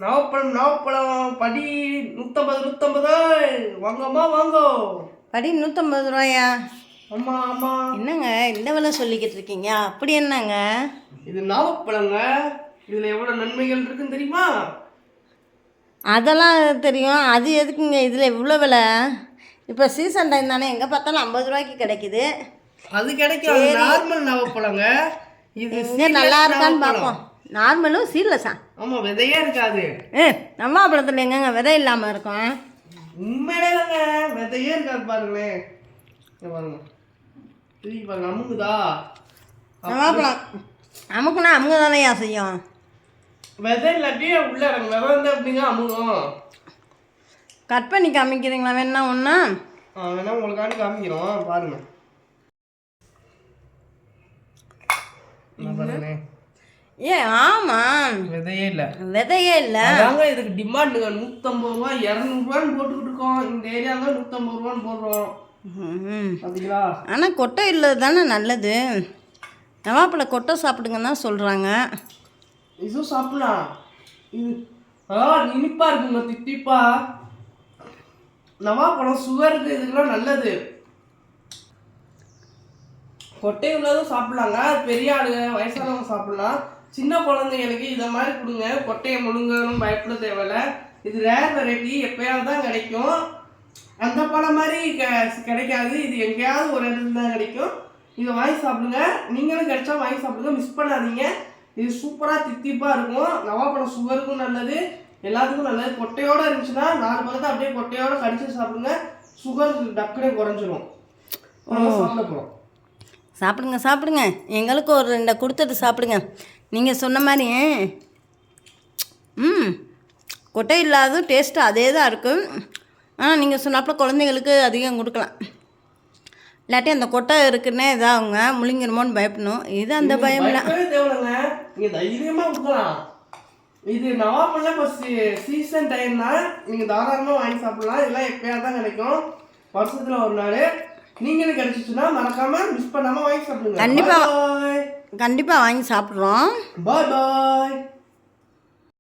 நவப்பழம் நவப்பழம் படி 150 வாங்கம்மா வாங்கோ. படி 150 ரூபாயா? ஆமா ஆமா. என்னங்க இந்த விலை சொல்லிக்கிட்டு இருக்கீங்க? அப்படி என்னங்க? இது நவப்பழங்க. இதில் எவ்வளோ நன்மைகள் இருக்குன்னு தெரியுமா? அதெல்லாம் தெரியும். அது எதுக்குங்க இதில் இவ்வளோ விலை? இப்போ சீசன் டைம் தானே, எங்கே பார்த்தாலும் 50 ரூபாய்க்கு கிடைக்குது. அது கிடைக்கும். நார்மல் நவப்பழங்க. இது இங்கே நல்லா இருக்கான்னு பார்ப்போம். நார்மலும் சீட்லெஸ்ஸா? ஆமாம், விதையே இருக்காது. நவாப்பழத்தில் எங்கங்க விதை இல்லாமல் இருக்கும்? உண்மையிலே தாங்க, விதையே இருக்காது. பாருங்களேன், பாருங்க, திருப்பி பாருங்க, அமுகுதா? நவாப்பழம் அமுக்குனா அமுக தானேயா செய்யும். விதை இல்லாட்டியே உள்ள இறங்க. விதை இருந்தால் எப்படிங்க அமுகும்? கட் பண்ணி காமிக்கிறீங்களா வேணா ஒன்றா? வேணா உங்களுக்காண்டி காமிக்கிறோம் பாருங்க. பாருங்க. ஆமாம், விதையே இல்லை. விதையே இல்லை. அதாங்க இதுக்கு டிமாண்டுங்க. 150 ரூபா 200 போட்டுக்கிட்டு இருக்கோம். இந்த ஏரியாங்க 150 ரூபான்னு போடுறோம். பார்த்தீங்களா? ஆனால் கொட்டை இல்லை தானே நல்லது. நவாப்பழம் கொட்டை சாப்பிடுங்கன்னு தான் சொல்கிறாங்க. இதுவும் சாப்பிடலாம். இது இனிப்பா இருக்குங்க, தித்திப்பா. நவாப்பழம் சுகருக்கு இதுக்கெல்லாம் நல்லது. கொட்டை உள்ளதும் சாப்பிடலாங்க. பெரிய ஆளுங்க வயசானவங்க சாப்பிடலாம். சின்ன குழந்தைங்களுக்கு இதை மாதிரி கொடுங்க. கொட்டையை முழுங்கணும் பயப்பட தேவையில்ல. இது ரேர் வெரைட்டி, எப்பயாவது தான் கிடைக்கும். அந்த பழம் மாதிரி கிடைக்காது. இது எங்கேயாவது ஒரு இடத்துல தான் கிடைக்கும். இதை வாங்கி சாப்பிடுங்க. நீங்களும் கிடைச்சா வாங்கி சாப்பிடுங்க, மிஸ் பண்ணாதீங்க. இது சூப்பராக தித்திப்பாக இருக்கும். நவாப்பழம் சுகருக்கும் நல்லது, எல்லாத்துக்கும் நல்லது. கொட்டையோடு இருந்துச்சுன்னா 4 பழத்தை அப்படியே கொட்டையோடு கடிச்சு சாப்பிடுங்க. சுகர் டக்குனே குறைஞ்சிரும். சாப்பிட போகிறோம். சாப்பிடுங்க சாப்பிடுங்க. எங்களுக்கு ஒரு 2 கொடுத்துட்டு சாப்பிடுங்க. நீங்கள் சொன்ன மாதிரி கொட்டை இல்லாத டேஸ்ட்டு அதே தான் இருக்கும். ஆனால் நீங்கள் சொன்னாப்புல குழந்தைங்களுக்கு அதிகம் கொடுக்கலாம். இல்லாட்டி அந்த கொட்டை இருக்குன்னே இதாகுங்க, முழுங்கிருமோன்னு பயப்படணும். இது அந்த பயம் இல்லை. தேவைங்க, நீங்கள் தைரியமாக கொடுக்கலாம். இது நவாப்பழம் இப்போ சீசன் டைம்னா நீங்கள் தாராளமாக வாங்கி சாப்பிடலாம். இதெல்லாம் எப்பயாவது தான் கிடைக்கும், வருஷத்தில் ஒரு நாள். நீங்களும் கிடைச்சிச்சுன்னா மறக்காம மிஸ் பண்ணாமல் வாங்கி சாப்பிடுங்க. கண்டிப்பாக வாங்கி சாப்பிட்றோம். பாய் பாய்.